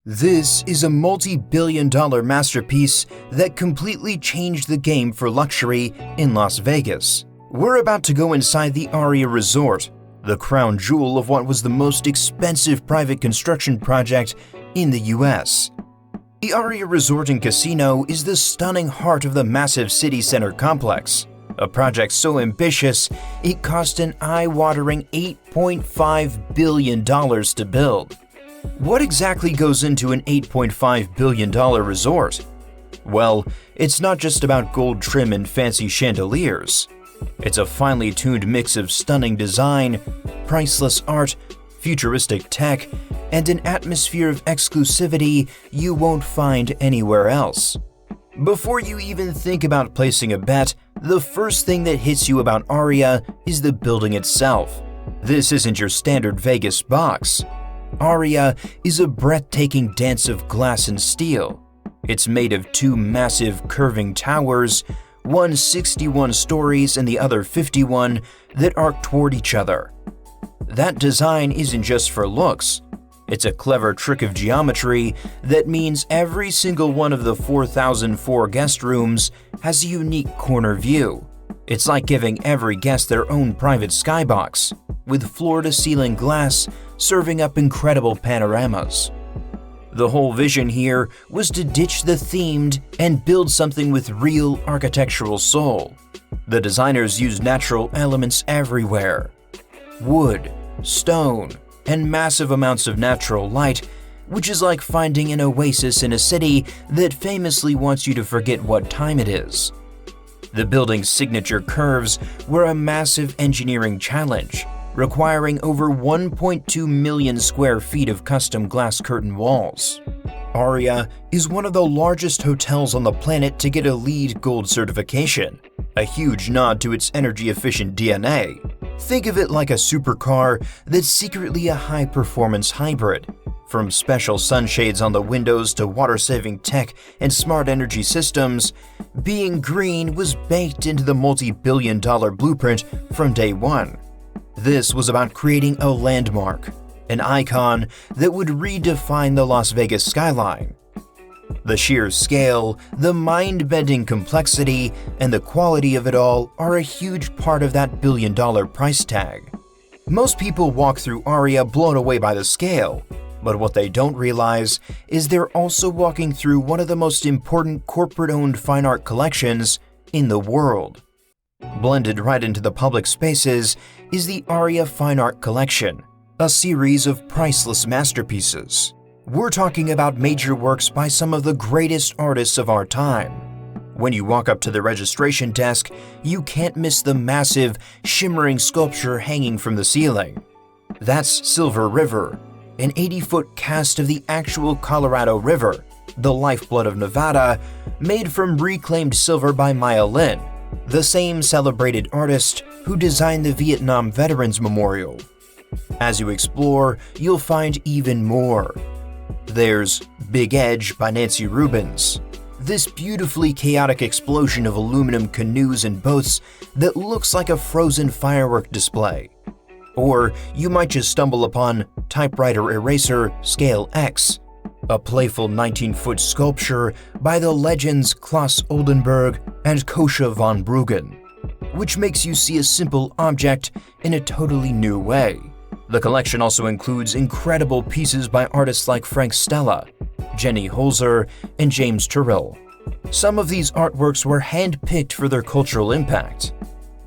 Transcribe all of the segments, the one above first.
This is a multi-billion-dollar masterpiece that completely changed the game for luxury in Las Vegas. We're about to go inside the Aria Resort, the crown jewel of what was the most expensive private construction project in the US. The Aria Resort and Casino is the stunning heart of the massive CityCenter complex, a project so ambitious it cost an eye-watering $8.5 billion to build. What exactly goes into an $8.5 billion resort? Well, it's not just about gold trim and fancy chandeliers. It's a finely tuned mix of stunning design, priceless art, futuristic tech, and an atmosphere of exclusivity you won't find anywhere else. Before you even think about placing a bet, the first thing that hits you about Aria is the building itself. This isn't your standard Vegas box. Aria is a breathtaking dance of glass and steel. It's made of two massive curving towers, one 61 stories and the other 51, that arc toward each other. That design isn't just for looks. It's a clever trick of geometry that means every single one of the 4,004 guest rooms has a unique corner view. It's like giving every guest their own private skybox, with floor-to-ceiling glass serving up incredible panoramas. The whole vision here was to ditch the themed and build something with real architectural soul. The designers used natural elements everywhere: wood, stone, and massive amounts of natural light, which is like finding an oasis in a city that famously wants you to forget what time it is. The building's signature curves were a massive engineering challenge, requiring over 1.2 million square feet of custom glass curtain walls. Aria is one of the largest hotels on the planet to get a LEED Gold certification, a huge nod to its energy-efficient DNA. Think of it like a supercar that's secretly a high-performance hybrid. From special sunshades on the windows to water-saving tech and smart energy systems, being green was baked into the multi-billion-dollar blueprint from day one. This was about creating a landmark, an icon that would redefine the Las Vegas skyline. The sheer scale, the mind-bending complexity, and the quality of it all are a huge part of that billion-dollar price tag. Most people walk through Aria blown away by the scale, but what they don't realize is they're also walking through one of the most important corporate-owned fine art collections in the world. Blended right into the public spaces is the Aria Fine Art Collection, a series of priceless masterpieces. We're talking about major works by some of the greatest artists of our time. When you walk up to the registration desk, you can't miss the massive, shimmering sculpture hanging from the ceiling. That's Silver River, an 80-foot cast of the actual Colorado River, the lifeblood of Nevada, made from reclaimed silver by Maya Lin, the same celebrated artist who designed the Vietnam Veterans Memorial. As you explore, you'll find even more. There's Big Edge by Nancy Rubens, this beautifully chaotic explosion of aluminum canoes and boats that looks like a frozen firework display. Or you might just stumble upon Typewriter Eraser Scale X, a playful 19-foot sculpture by the legends Claes Oldenburg and Kosha von Bruggen, which makes you see a simple object in a totally new way. The collection also includes incredible pieces by artists like Frank Stella, Jenny Holzer, and James Turrell. Some of these artworks were hand-picked for their cultural impact,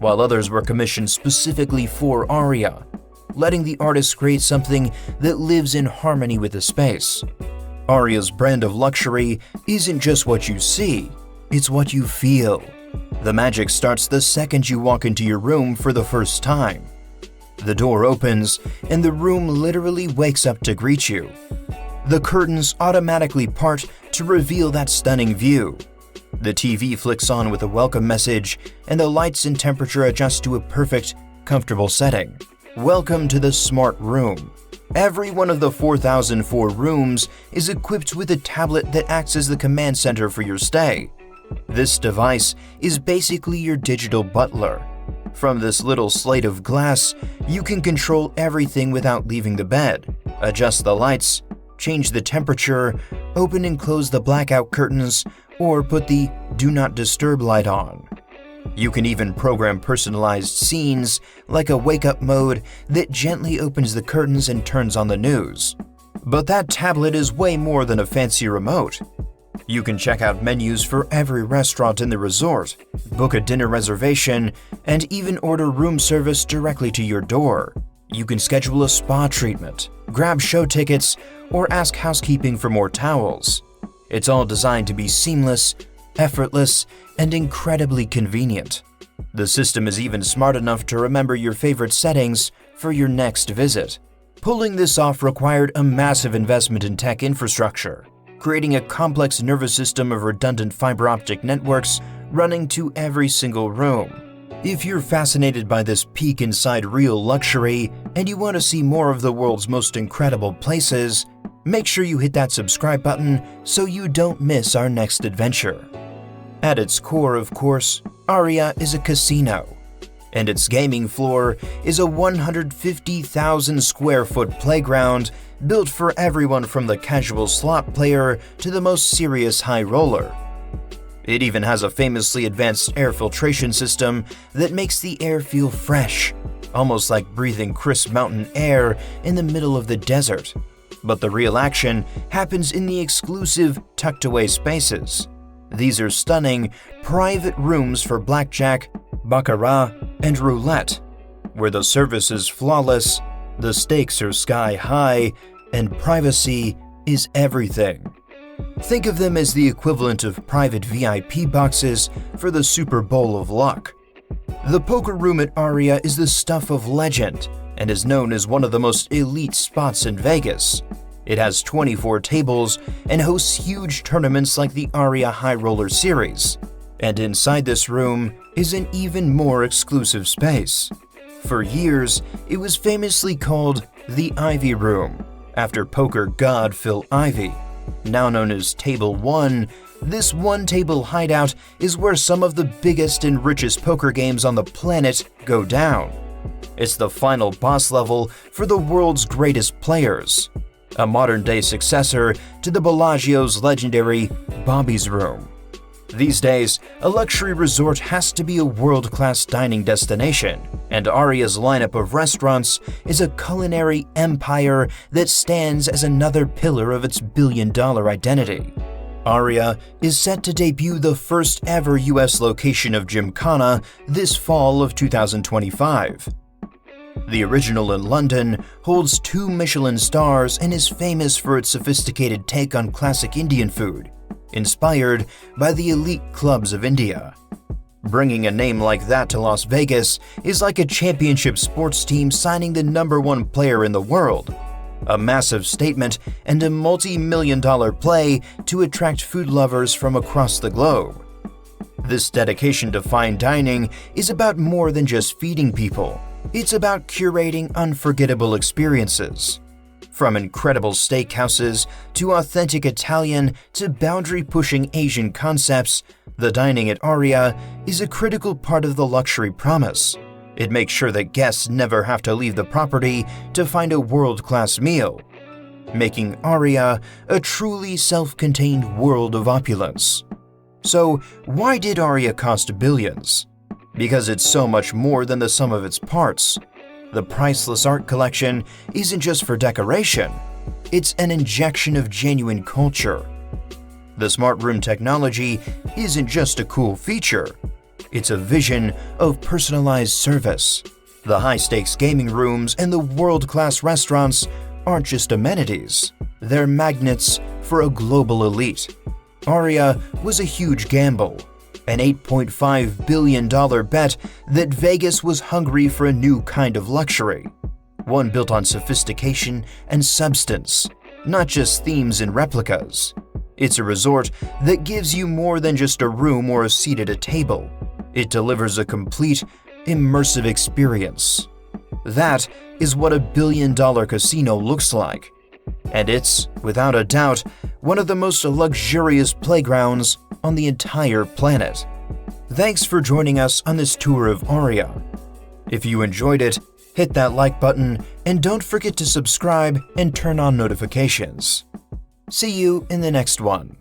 while others were commissioned specifically for Aria, letting the artists create something that lives in harmony with the space. Aria's brand of luxury isn't just what you see, it's what you feel. The magic starts the second you walk into your room for the first time. The door opens, and the room literally wakes up to greet you. The curtains automatically part to reveal that stunning view. The TV flicks on with a welcome message, and the lights and temperature adjust to a perfect, comfortable setting. Welcome to the smart room. Every one of the 4,004 rooms is equipped with a tablet that acts as the command center for your stay. This device is basically your digital butler. From this little slate of glass, you can control everything without leaving the bed, adjust the lights, change the temperature, open and close the blackout curtains, or put the Do Not Disturb light on. You can even program personalized scenes, like a wake-up mode that gently opens the curtains and turns on the news. But that tablet is way more than a fancy remote. You can check out menus for every restaurant in the resort, book a dinner reservation, and even order room service directly to your door. You can schedule a spa treatment, grab show tickets, or ask housekeeping for more towels. It's all designed to be seamless, effortless, and incredibly convenient. The system is even smart enough to remember your favorite settings for your next visit. Pulling this off required a massive investment in tech infrastructure, creating a complex nervous system of redundant fiber optic networks running to every single room. If you're fascinated by this peek inside real luxury and you want to see more of the world's most incredible places, make sure you hit that subscribe button so you don't miss our next adventure. At its core, of course, Aria is a casino, and its gaming floor is a 150,000 square foot playground built for everyone from the casual slot player to the most serious high roller. It even has a famously advanced air filtration system that makes the air feel fresh, almost like breathing crisp mountain air in the middle of the desert. But the real action happens in the exclusive, tucked-away spaces. These are stunning, private rooms for blackjack, baccarat, and roulette, where the service is flawless, the stakes are sky-high, and privacy is everything. Think of them as the equivalent of private VIP boxes for the Super Bowl of luck. The poker room at Aria is the stuff of legend and is known as one of the most elite spots in Vegas. It has 24 tables and hosts huge tournaments like the Aria High Roller Series. And inside this room is an even more exclusive space. For years, it was famously called the Ivy Room, after poker god Phil Ivey. Now known as Table 1, this one-table hideout is where some of the biggest and richest poker games on the planet go down. It's the final boss level for the world's greatest players, a modern-day successor to the Bellagio's legendary Bobby's Room. These days, a luxury resort has to be a world-class dining destination, and Aria's lineup of restaurants is a culinary empire that stands as another pillar of its billion-dollar identity. Aria is set to debut the first ever US location of Gymkhana this fall of 2025. The original in London holds 2 Michelin stars and is famous for its sophisticated take on classic Indian food, inspired by the elite clubs of India. Bringing a name like that to Las Vegas is like a championship sports team signing the #1 player in the world, a massive statement and a multi-million-dollar play to attract food lovers from across the globe. This dedication to fine dining is about more than just feeding people. It's about curating unforgettable experiences. From incredible steakhouses to authentic Italian to boundary-pushing Asian concepts, the dining at Aria is a critical part of the luxury promise. It makes sure that guests never have to leave the property to find a world-class meal, making Aria a truly self-contained world of opulence. So, why did Aria cost billions? Because it's so much more than the sum of its parts. The priceless art collection isn't just for decoration, it's an injection of genuine culture. The smart room technology isn't just a cool feature, it's a vision of personalized service. The high-stakes gaming rooms and the world-class restaurants aren't just amenities, they're magnets for a global elite. Aria was a huge gamble, an $8.5 billion bet that Vegas was hungry for a new kind of luxury, one built on sophistication and substance, not just themes and replicas. It's a resort that gives you more than just a room or a seat at a table. It delivers a complete, immersive experience. That is what a billion-dollar casino looks like. And it's, without a doubt, one of the most luxurious playgrounds on the entire planet. Thanks for joining us on this tour of Aria. If you enjoyed it, hit that like button and don't forget to subscribe and turn on notifications. See you in the next one.